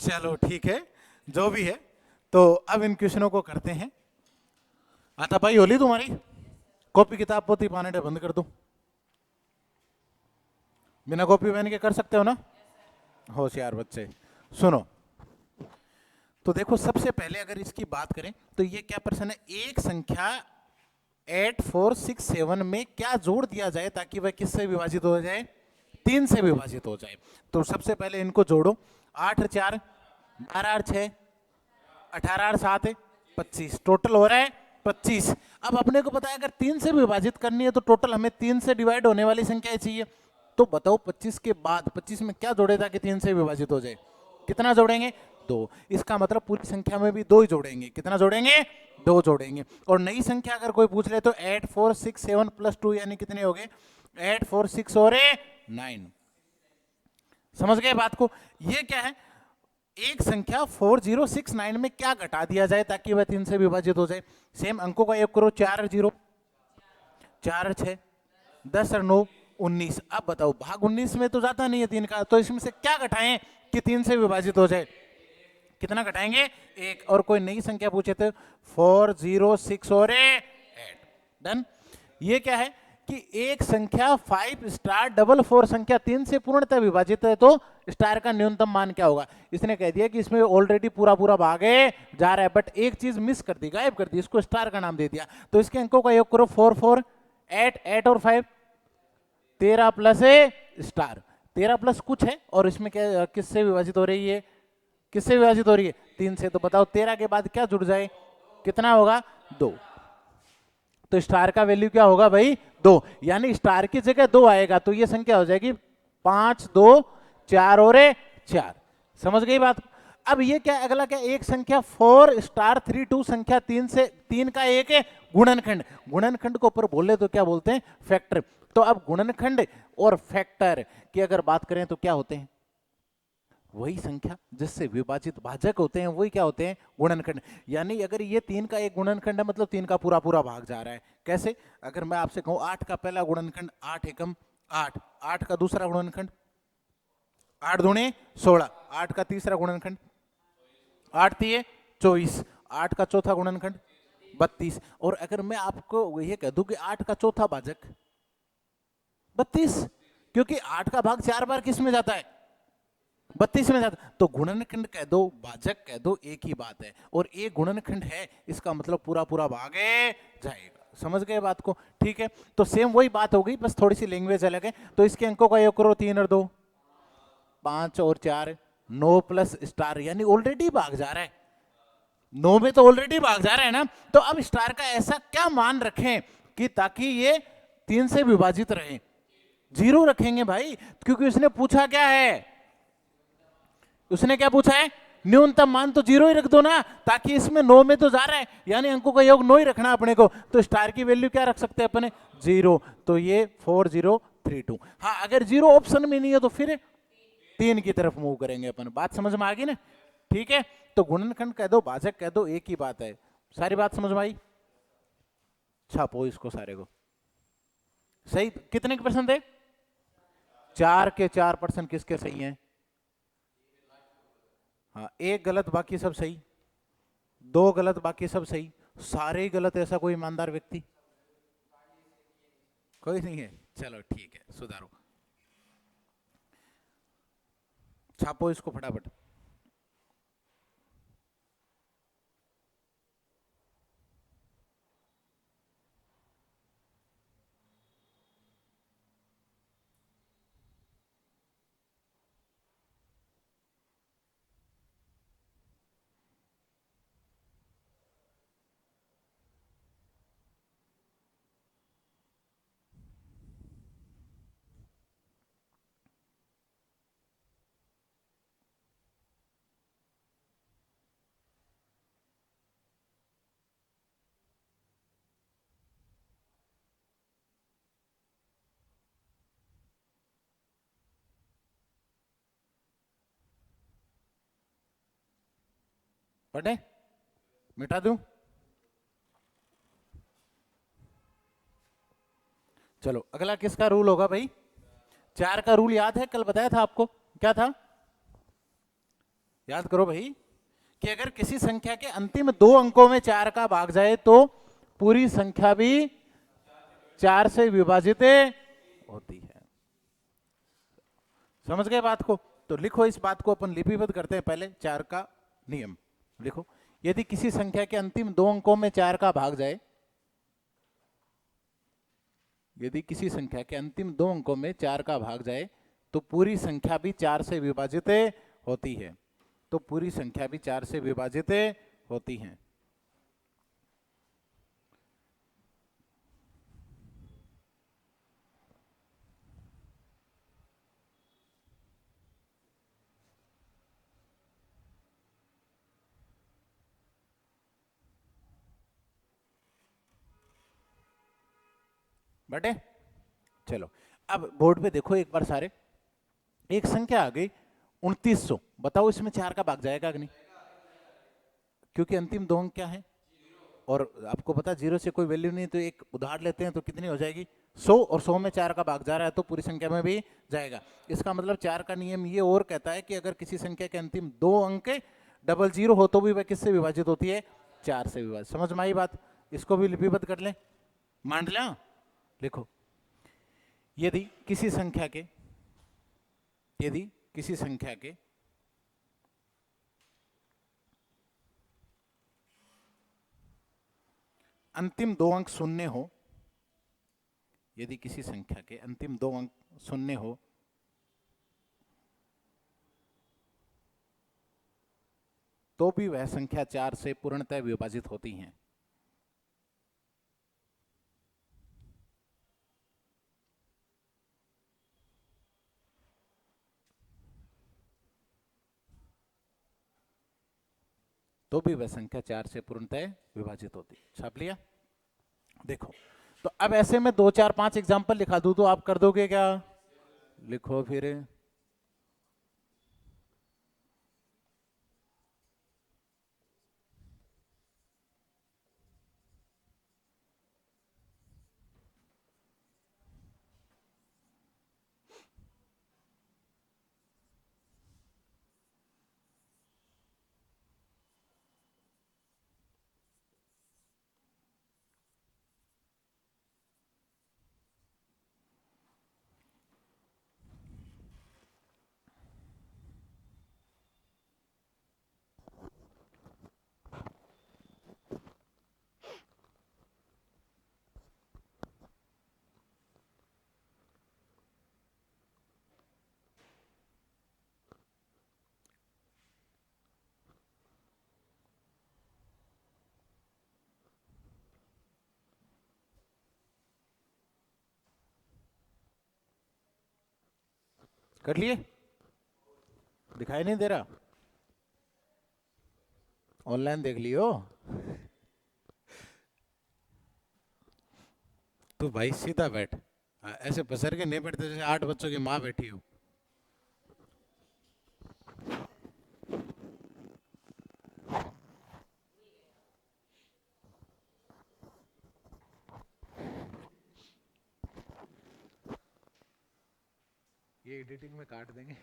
चलो ठीक है, जो भी है। तो अब इन क्वेश्चनों को करते हैं। आता भाई होली तुम्हारी कॉपी किताब पोती पाने बंद कर दो। बिना कॉपी पेन के कर सकते हो ना? होशियार बच्चे सुनो। तो देखो, सबसे पहले अगर इसकी बात करें तो ये क्या प्रश्न है, एक संख्या 8467 में क्या जोड़ दिया जाए ताकि वह किससे विभाजित हो जाए? 3 से विभाजित हो जाए। तो सबसे पहले इनको जोड़ो। 8 और 4 12 और 6 18 और 7 25, टोटल हो रहा है 25। अब अपने को पता है अगर 3 से विभाजित करनी है तो टोटल हमें 3 से डिवाइड होने वाली संख्या चाहिए। तो बताओ 25 के बाद 25 में क्या जोड़े ताकि 3 से विभाजित हो जाए? कितना जोड़ेंगे? 2। इसका मतलब पूरी संख्या में भी 2 ही जोड़ेंगे। कितना जोड़ेंगे? 2 जोड़ेंगे। और नई संख्या अगर कोई पूछ ले तो 8467 प्लस 2 यानी कितने हो गए? 846 और 9। समझ गए बात को? ये क्या है, एक संख्या 4069 में क्या घटा दिया जाए ताकि वह 3 से विभाजित हो जाए? सेम अंकों का योग करो। 4 और 0 4 और 6 10 और 9 19। अब बताओ भाग 19 में तो जाता नहीं है 3 का, तो इसमें से क्या घटाएं कि 3 से विभाजित हो जाए? कितना घटाएंगे? 1। और कोई नई संख्या पूछे तो 406 और 8। डन। ये क्या है कि एक संख्या 5 स्टार 44 संख्या 3 से पूर्णतः विभाजित है तो स्टार का न्यूनतम मान क्या होगा? इसने कह दिया कि इसमें ऑलरेडी पूरा पूरा भागे जा रहा है, बट एक चीज मिस कर दी, गायब कर दी, इसको स्टार का नाम दे दिया। तो इसके अंकों का योग करो। 4 4 8 8 और 5 13 प्लस स्टार 13 प्लस कुछ है, और इसमें क्या किससे विभाजित हो रही है? किससे विभाजित हो रही है? 3 से। तो बताओ 13 के बाद क्या जुड़ जाए? कितना होगा? 2। तो स्टार का वैल्यू क्या होगा भाई? 2। यानी स्टार की जगह 2 आएगा तो ये संख्या हो जाएगी 5 2 4 और 4। समझ गई बात? अब ये क्या, अगला क्या, एक संख्या 4 स्टार 3 2 संख्या 3 से 3 का एक है गुणनखंड। गुणनखंड को ऊपर बोले तो क्या बोलते हैं? फैक्टर। तो अब गुणनखंड और फैक्टर की अगर बात करें तो क्या होते हैं? वही संख्या जिससे विभाजित भाजक होते हैं वही क्या होते हैं? गुणनखंड। यानी अगर ये 3 का एक गुणनखंड है मतलब 3 का पूरा पूरा भाग जा रहा है। कैसे? अगर मैं आपसे कहूं 8 का पहला गुणनखंड 8 एकम 8, 8 का दूसरा गुणनखंड 8 दूणे 16, 8 का तीसरा गुणनखंड 8 तिये 24, 8 का चौथा गुणनखंड 32। और अगर मैं आपको ये कह दूं कि 8 का चौथा भाजक 32, क्योंकि 8 का भाग 4 बार किस में जाता है? 32 में जाता। तो गुणनखंड कह दो भाजक कह दो, एक ही बात है। और एक गुणनखंड है इसका मतलब पूरा पूरा भागे जाएगा। समझ गए बात को? ठीक है, तो सेम वही बात हो गई, बस थोड़ी सी लैंग्वेज अलग है। तो इसके अंकों का योग करो। 3 और 2 5 और 4 9 प्लस स्टार, यानी ऑलरेडी भाग जा रहा है। 9 में तो ऑलरेडी भाग जा रहा है ना। तो अब स्टार का ऐसा क्या मान रखें कि ताकि ये 3 से विभाजित रहे? 0 रखेंगे भाई, क्योंकि उसने पूछा क्या है? उसने क्या पूछा है? न्यूनतम मान। तो 0 ही रख दो ना, ताकि इसमें 9 में तो जा रहा है, यानी अंकों का योग 9 ही रखना अपने को। तो स्टार की वैल्यू क्या रख सकते हैं अपने? 0। तो ये 4032। हाँ, अगर 0 ऑप्शन में नहीं है तो फिर 3 की तरफ मूव करेंगे अपन। बात समझ में आ गई ना? ठीक है, तो गुणनखंड कह दो भाजक कह दो, एक ही बात है। सारी बात समझ में आई? छापो इसको सारे को। सही कितने के परसेंट है? 4 के 4% किसके सही हैं? हाँ, एक गलत बाकी सब सही, 2 गलत बाकी सब सही, सारे ही गलत। ऐसा कोई ईमानदार व्यक्ति कोई नहीं है? चलो ठीक है, सुधारो। छापो इसको फटाफट। पढ़े? मिटा दूं? चलो अगला किसका रूल होगा भाई? 4 का रूल याद है? कल बताया था आपको, क्या था? याद करो भाई कि अगर किसी संख्या के अंतिम दो अंकों में 4 का भाग जाए तो पूरी संख्या भी 4 से विभाजित होती है। समझ गए बात को? तो लिखो, इस बात को अपन लिपिबद्ध करते हैं। पहले 4 का नियम लिखो। यदि किसी संख्या के अंतिम दो अंकों में 4 का भाग जाए, यदि किसी संख्या के अंतिम दो अंकों में 4 का भाग जाए तो पूरी संख्या भी 4 से विभाजित होती है। तो पूरी संख्या भी 4 से विभाजित होती है। बटे चलो अब बोर्ड पे देखो एक बार सारे। एक संख्या आ गई 2900, बताओ इसमें 4 का भाग जाएगा कि नहीं? क्योंकि अंतिम दो अंक क्या है, और आपको पता जीरो से कोई वैल्यू नहीं, तो एक उधार लेते हैं तो कितनी हो जाएगी 100, और 100 में 4 का भाग जा रहा है तो पूरी संख्या में भी जाएगा। इसका मतलब 4 का नियम ये और कहता है कि अगर किसी संख्या के अंतिम दो अंक 00 हो तो भी वह किससे विभाजित होती है? 4 से विभाजित। समझ में आई बात? इसको भी लिपिबद्ध कर लें, मान लें। लिखो, यदि किसी संख्या के अंतिम दो अंक शून्य हो, यदि किसी संख्या के अंतिम दो अंक शून्य हो तो भी वह संख्या 4 से पूर्णतः विभाजित होती है। तो भी वह संख्या 4 से पूर्णतः विभाजित होती। छाप लिया? देखो, तो अब ऐसे में 2 4 5 एग्जांपल लिखा दूं तो आप कर दोगे क्या? लिखो फिर। कर लिए? दिखाई नहीं दे रहा? ऑनलाइन देख लियो तो भाई सीधा बैठ, ऐसे पसर के नहीं बैठते जैसे 8 बच्चों की माँ बैठी हो। ये एडिटिंग में काट देंगे।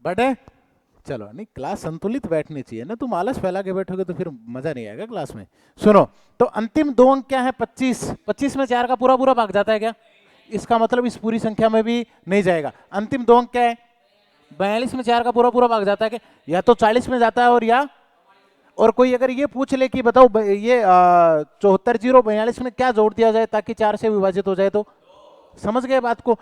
बटे चलो, नहीं क्लास संतुलित बैठनी चाहिए ना, तुम आलस फैला के बैठोगे तो फिर मजा नहीं आएगा क्लास में। सुनो, तो अंतिम दो अंक क्या है? 25। 25 में 4 का पूरा पूरा भाग जाता है क्या? इसका मतलब इस पूरी संख्या में भी नहीं जाएगा। अंतिम दो अंक क्या है? 42 में 4 का पूरा पूरा भाग जाता है क्या? या तो 40 में जाता है, और कोई अगर ये पूछ ले कि बताओ ये 74 0 42 में क्या जोड़ दिया जाए ताकि 4 से विभाजित हो जाए, तो समझ गए बात को?